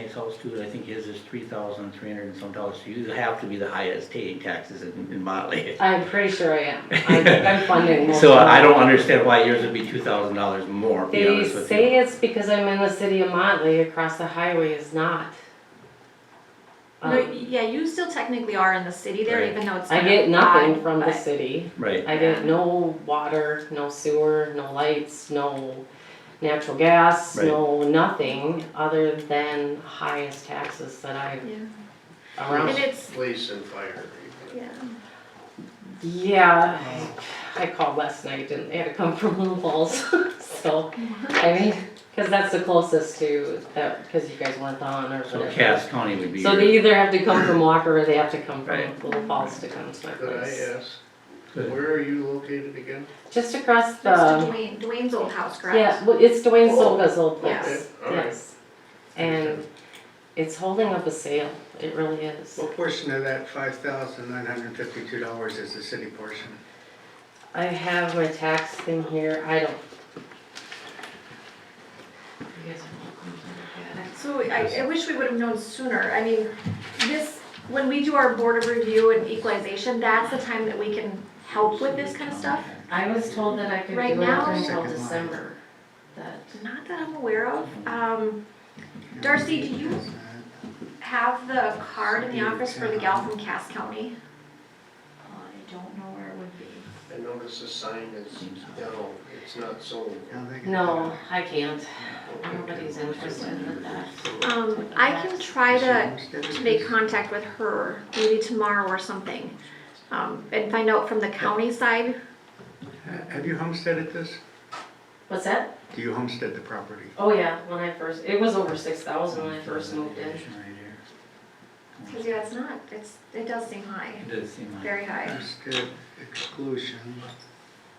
Nice house too, I think his is $3,300 and some dollars, so you have to be the highest paying taxes in Motley. I'm pretty sure I am. I think I'm funding most So of I it. don't understand why yours would be $2,000 more, to be They honest with say you. it's because I'm in the city of Motley, across the highway is not. No, yeah, you still technically are in the city there, Right. even though it's I kind get of nothing odd, from the but- city. Right, I get no water, no sewer, no lights, no natural gas, Right. no nothing other than highest taxes that I've Yeah. around. And it's, Police and fire. yeah, Yeah, I called last night and they had to come from Little Falls, so, I mean, cause that's the closest to that, cause you guys weren't on or so whatever. Cass County would be So your. they either have to come from Walker or they have to come from Right. Little Falls to come to my Could I place. ask, Good. where are you located again? Just across next to the, Dwayne's old house, correct? yeah, well, it's Dwayne Oh. Solga's old Yes. place, Okay, alright. yes. And it's holding up a sale, it really is. What portion of that $5,952 is the city portion? I have my tax thing here, I don't. You guys are welcome to look at it. So I wish we would have known sooner. I mean, this, when we do our board of review and equalization, that's the time that we can help with this kind of stuff. I was told that I could Right do it now- until Second line. December, that, Not that I'm aware of. Darcy, do you have the card in the office for the gal from Cass County? I don't know where it would be. I noticed the sign is yellow, it's not sold. no, I can't, nobody's interested in that. I can try to make contact with her, maybe tomorrow or something, and find out from the county side. Have you homesteaded this? What's that? Do you homestead the property? Oh yeah, when I first, it was over 6,000 when I first moved in. Right Cause yeah, it's not, it does seem high, here. It does seem like. very high. Homestead exclusion.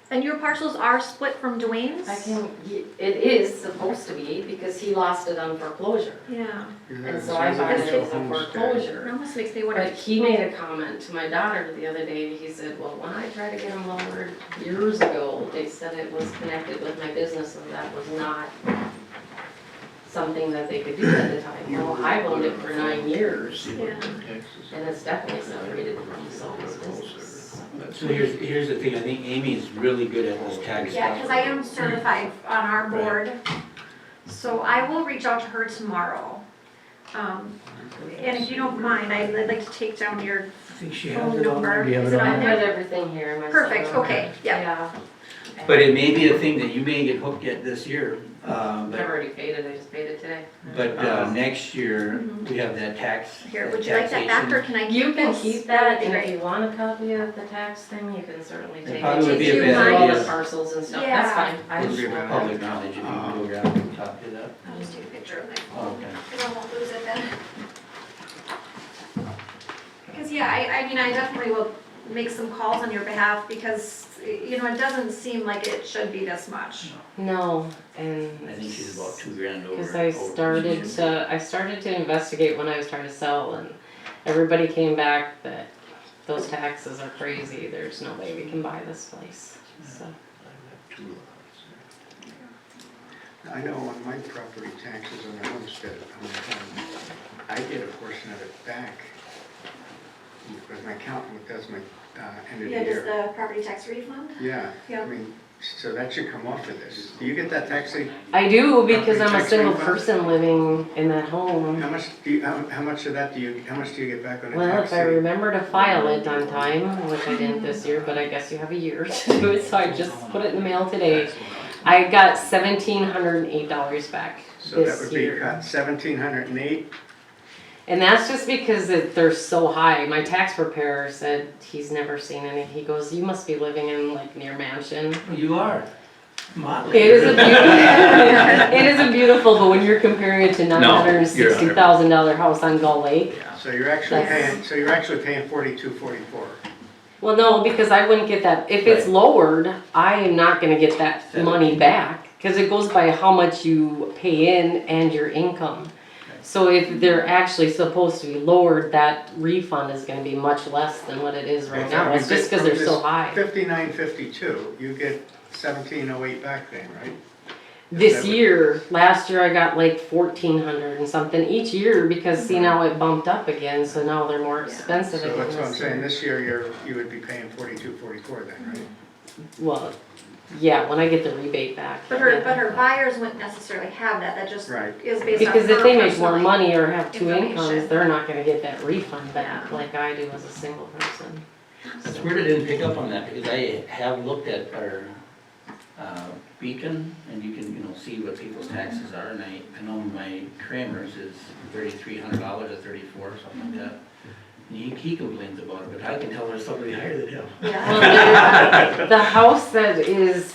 And your parcels are split from Dwayne's? I can, it is supposed to be, because he lost it on foreclosure. Yeah, And so I bought it as a that foreclosure. almost makes me But wonder, he made a comment to my daughter the other day, he said, well, when I tried to get them lowered years ago, they said it was connected with my business and that was not something that they could do at the time. Well, I've owned it for 9 years yeah. and it's definitely separated from someone's business. So here's the thing, I think Amy's really good at this tax stuff. Yeah, cause I am certified on our Right. board, so I will reach out to her tomorrow. And if you don't mind, I'd like to take down your, I think she phone has it on number. there, do you have Is it it on on I've there? got everything here in my. perfect, cell. okay, yeah. Yeah. But it may be a thing that you may get hooked at this year, I've but, already paid it, I just paid it today. next year, Mhm. we have that tax. Here, would you like that back, or can I keep You can this? keep That that, would be and if great. you want a copy of the tax thing, you can certainly It take it. probably would be a Do you bad mind? All the idea. parcels and stuff, Yeah. that's fine. I Would be just a bad want Public knowledge, if you can go grab a copy of that. I'll just take a picture of my phone, Okay. cause I won't lose it then. Cause yeah, I mean, I definitely will make some calls on your behalf, because, you know, it doesn't seem like it should be this much. No, and. I think she's about $2,000 over. Cause I started to investigate when I was trying to sell, and everybody came back that those taxes are crazy, there's no way we can buy this place, so. I know on my property taxes on the homestead, I get a portion of it back. Because my accountant does my end of the Yeah, just year. the property tax refund? Yeah, Yeah. I mean, so that should come off of this. Do you get that tax? I do, because I'm a Property tax single refund? person living in that home. How much do you, how much of that do you, how much do you get back on a Well, tax? if I remember to file it on time, which I didn't this year, but I guess you have a year to do it, so I just put it in the mail today. I got $1,708 back So that this would be year. cut 1,708. And that's just because they're so high. My tax preparer said he's never seen any. He goes, "You must be living in like near mansion." You are. Motley. It is a beautiful. It is a beautiful, but when you're comparing it to $960,000 house on Gull Lake, So you're actually That's- paying, so you're actually paying 42.44. well, no, because I wouldn't get that. If it's Right. lowered, I am not going to get that money back because it goes by how much you pay in and your income. So if they're actually supposed to be lowered, that refund is gonna be much less than what it is right now. It's just because they're so high. 59.52, you get 1708 back then, right? This That would- year, last year I got like 1,400 and something each year because see now it bumped up again, so now they're more expensive So again that's what I'm this saying, year. this year you would be paying 42, 44 then, right? Well, yeah, when I get the rebate back. But yeah. her buyers wouldn't necessarily have that, that just Right. is based on Because if her they make more personally. money or have two information. incomes, they're not gonna get that refund back Yeah. like I do as a single person. It's weird I didn't pick up on that, because I have looked at our Beacon, and you can, see what people's taxes are, and I know my Kramer's is $3,300 or 34, something like that. And he complains about it, but I can tell there's somebody higher than him. Yeah. Well, the house that is,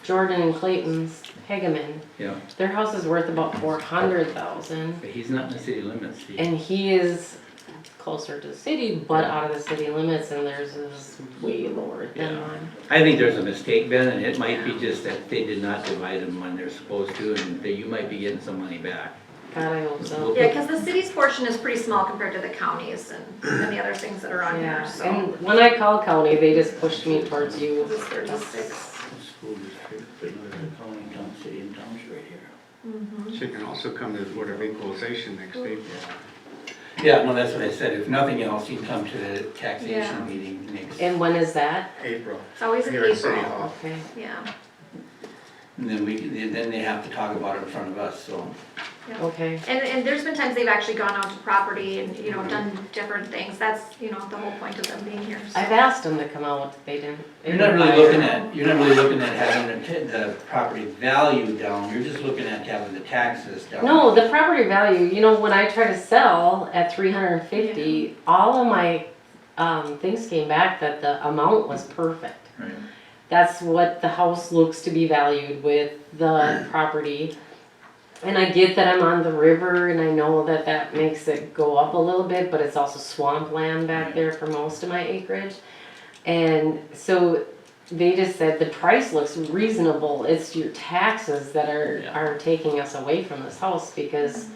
Jordan and Clayton's, Hegeman, Yeah, their house is worth about 400,000. but he's not in the city limits, see. And he is closer to the city, but out of the city limits, and theirs is way lower than Yeah. mine. I think there's a mistake, Ben, and it might be just that they did not divide them when they're supposed to, and that you might be getting some money back. God, I hope so. Yeah, because the city's portion is pretty small compared to the counties and the other things that are on here, Yeah, so. and when I called county, they just pushed me towards you. This is 36. School district, but county, town, city, and township right here. Mhm. She can also come to the Board of Equalization next April. Yeah, no, that's what I said, if nothing else, you can come to the Yeah. taxation meeting next, And when is that? April, It's always in here at City April, Hall. Okay. yeah. and then they have to talk about it in front of us, so. Okay. And there's been times they've actually gone out to property and, done different things, that's, the whole point of them being here, so. I've asked them to come out, they didn't. You're not really looking at having the property value down, you're just looking at having the taxes down. No, the property value, when I try to sell at 350, all of my, things came back that the amount was perfect. Right. That's what the house looks to be valued with the property. And I get that I'm on the river and I know that that makes it go up a little bit, but it's also swampland back there for most of my acreage. And so they just said the price looks reasonable. It's your taxes that are taking us away from this house because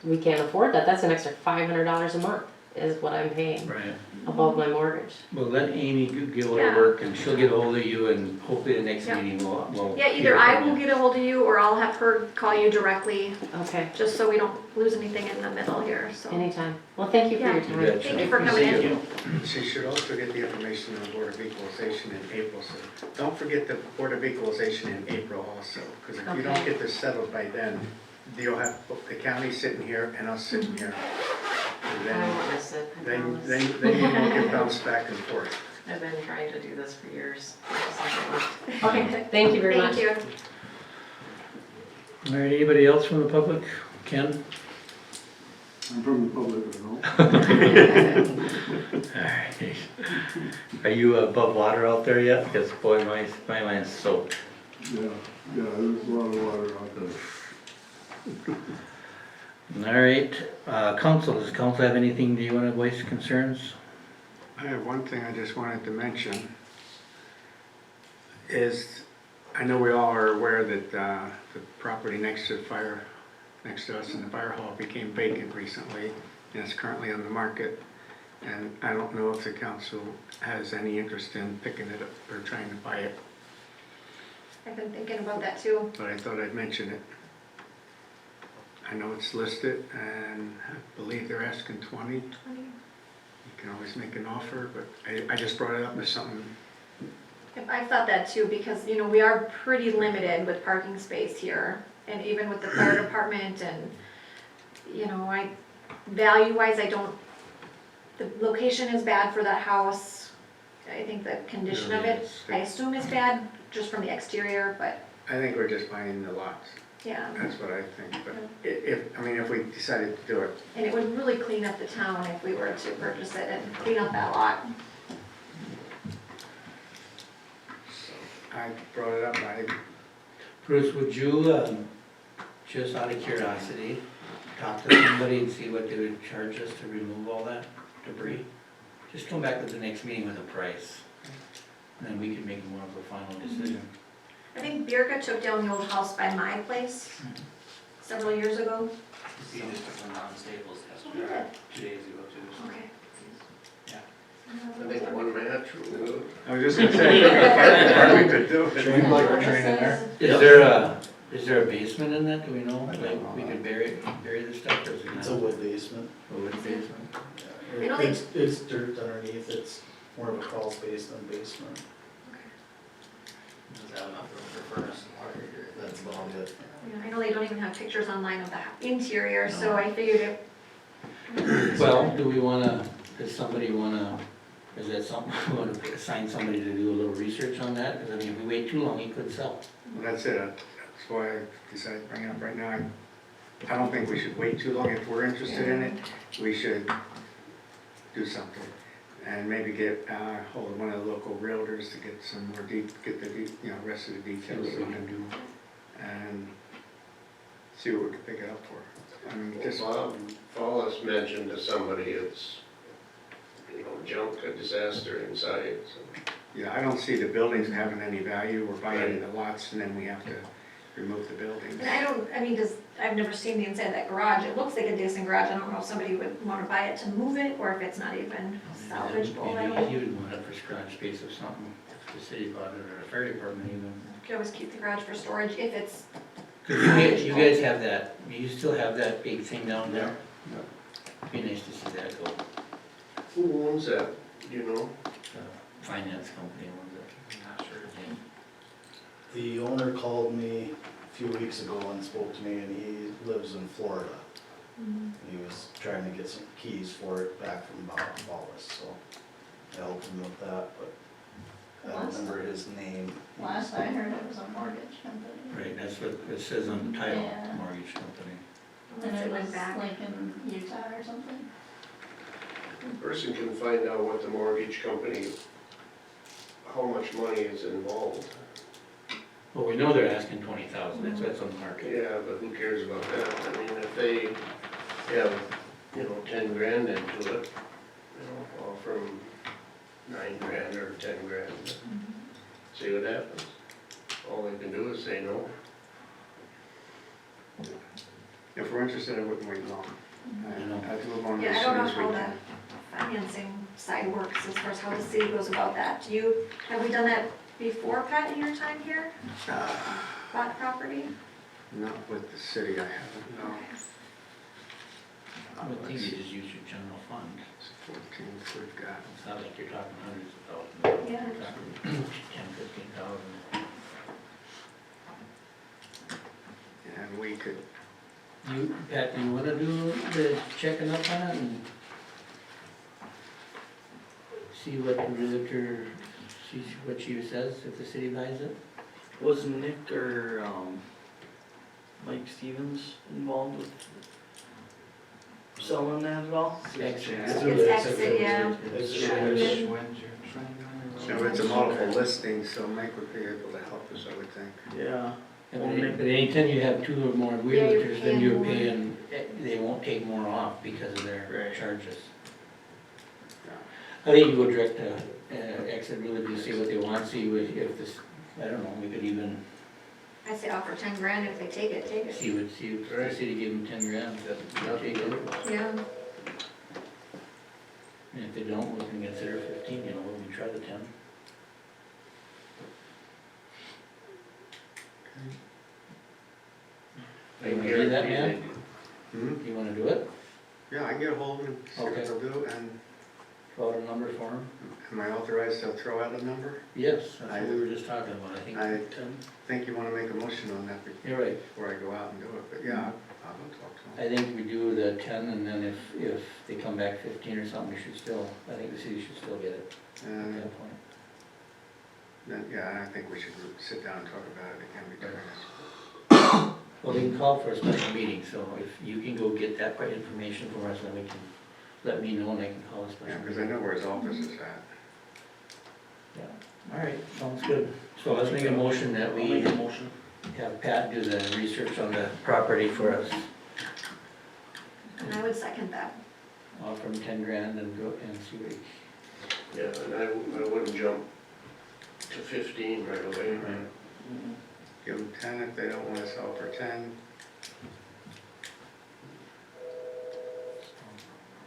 we can't afford that. That's an extra $500 a month is what I'm paying Right. above my mortgage. Well, let Amy get her Yeah. work, and she'll get ahold of you, and hopefully the next Yeah. meeting will. Yeah, either I will get a hold of you or I'll have her call you directly, Okay, just so we don't lose anything in the middle here, so. anytime. Well, thank you for your Yeah. time. You betcha. Thank you for coming in. See you. She should also get the information on the Board of Equalization in April, so don't forget the Board of Equalization in April also, because if you don't Okay. get this settled by then, you'll have the county sitting here and us sitting here. And I then, won't miss it, I then, promise. then you won't get bounced back and forth. I've been trying to do this for years. Okay, thank you very much. Thank you. All right, anybody else from the public? Ken? I'm from the public, I know. All right. Are you above water out there yet? Because boy, my land's soaked. Yeah, there's a lot of water out there. All right, council, does council have anything, do you want to voice concerns? I have one thing I just wanted to mention, is, I know we all are aware that the property next to us in the fire hall became vacant recently, and it's currently on the market. And I don't know if the council has any interest in picking it up or trying to buy it, I've been thinking about that too. but I thought I'd mention it. I know it's listed, and I believe they're asking 20. You can always make an offer, but I just brought it up as something. I thought that too, because, we are pretty limited with parking space here, and even with the fire department and, value-wise, the location is bad for that house. I think the condition of it, I assume is bad, just from the exterior, but, I think we're just buying the lots. yeah. That's what I think, but if we decided to do it, And it would really clean up the town if we were to purchase it and clean up that lot. I brought it up, Bruce, would you, just out of curiosity, talk to somebody and see what they would charge us to remove all that debris? Just come back to the next meeting with a price, and then we can make more of a final decision. I think Birka took down the old house by my place several years ago. You just took one down Staples Oh, you did? 2 days ago too. Okay. Yeah. I think one match will do it. I was just gonna say, I think the fire department could do it. Train like a train in there. Is there a basement in that, do we know? Like, we could bury the stuff, or is it It's a not? wood basement. A wood basement? I know they- It's dirt underneath, it's more of a crawl space than basement. Does have enough room for furnace and water here, that's about it. Yeah, I know they don't even have pictures online of the interior, so I figured it. Well, do we wanna, does somebody wanna, is that something, we wanna assign somebody to do a little research on that? Cause I mean, if we wait too long, he could sell. Well, that's it, that's why I decided to bring it up right now. I don't think we should wait too long. If we're interested in it, we should do something. And maybe get, hold of one of the local realtors to get some more get the, rest of the See details. what we can do. And see what we can pick it up for. I mean, just, Bob Follis mentioned to somebody it's, junk, a disaster inside, so. yeah, I don't see the buildings having any value. We're buying the lots and then we have to remove the buildings. And I've never seen the inside of that garage, it looks like a decent garage, I don't know if somebody would wanna buy it to move it, or if it's not even salvageable, I don't Maybe he know. would want it for garage space or something, if the city bought it, or the fire department even. You can always keep the garage for storage if it's, Cause you guys have that, you still have that big thing down there? Be nice to see that go. Who owns that, do you know? The finance company owns it. Not sure. The owner called me a few weeks ago and spoke to me, and he lives in Florida. He was trying to get some keys for it back from Wallace, so I helped him with that, but I don't remember his name. Last I heard, it was a mortgage company. Right, that's what it says on the title, Yeah. mortgage company. And unless it it went was back. like in Utah or something. Person can find out what the mortgage company, how much money is involved. Well, we know they're asking 20,000, that's what's on the market. Yeah, but who cares about that? I mean, if they have, 10 grand into it, offer them 9 grand or 10 grand. See what happens. All they can do is say no. If we're interested, I wouldn't wait long. I'd move on Yeah, as I soon don't know as we how can. the financing side works as far as how the city goes about that. Have we done that before, Pat, in your time here? Bought property? Not with the city, I haven't, no. I would think you just use your general fund. It's 14th we've got. It's not like you're talking hundreds of thousands. Yeah. You're talking 10, 15,000. And we could, Pat, you wanna do the checking up on it and see what the realtor, see what she says if the city buys it? Was Nick or Mike Stevens involved with selling that at all? Exit. It's exit, yeah. It's so it's a multiple listing, so Mike would be able to help us, I would think. Yeah. But anytime you have two or more Yeah, you're realtors, then you're paying paying, they won't take more off because of their Right. charges. I think you go direct to Exit Realty, see what they want, see if this, I don't know, we could even I say offer 10 grand, if they take it, take it. see if the city gave them 10 grand, they'll take it. Yeah, And if they don't, we can consider 15, when we try the 10. You wanna do that, man? Hmm? You wanna do it? Yeah, I can get a hold of him, see what Okay. they'll do, and Throw out a number for them? am I authorized to throw out a number? Yes, that's what we were just talking about, I think. I think you wanna make a motion on that You're right. before I go out and do it, but yeah, I'll go talk to him. I think we do the 10, and then if they come back 15 or something, we should still, I think the city should still get it at And that point. then, yeah, I think we should sit down and talk about it again between us. Well, they can call for a special meeting, so if you can go get that information for us, then we can, let me know and I can call a Yeah, special because I meeting. know where his office is at. Yeah, all right, sounds good. So let's make a motion that I'll we make a motion. have Pat do the research on the property for us. and I would second that. Offer him 10 grand and go and see what he. Yeah, and I wouldn't jump to 15 right away. Mhm. Give them 10 if they don't wanna sell for 10.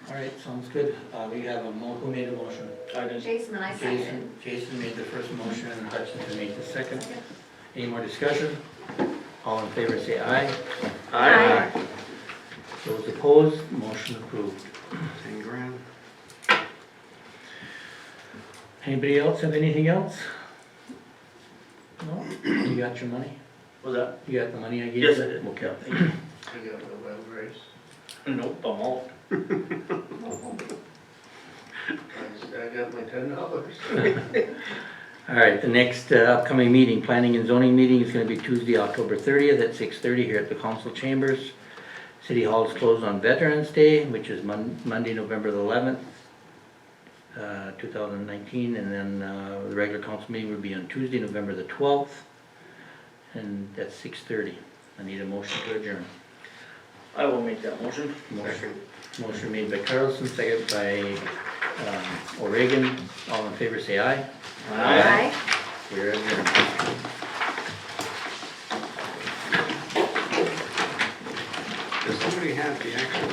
All right, sounds good. We have who made a motion? I didn't. Jason and I seconded. Jason made the first motion and Hutchinson made the second. Any more discussion? All in favor say aye. Aye. Those opposed, motion approved. 10 grand. Anybody else have anything else? No? You got your money? Was that? You got the money I gave you? Yes, I did. Okay. I got the well race. Nope, I'm out. I got my $10. All right, the next upcoming meeting, planning and zoning meeting is gonna be Tuesday, October 30th at 6:30 here at the council chambers. City Hall is closed on Veterans Day, which is Monday, November the 11th, 2019, and then the regular council meeting will be on Tuesday, November the 12th, and that's 6:30. I need a motion to adjourn. I will make that motion. Motion made by Carlson, second by O'Regan. All in favor say aye. Aye. We're adjourned. Does somebody have the actual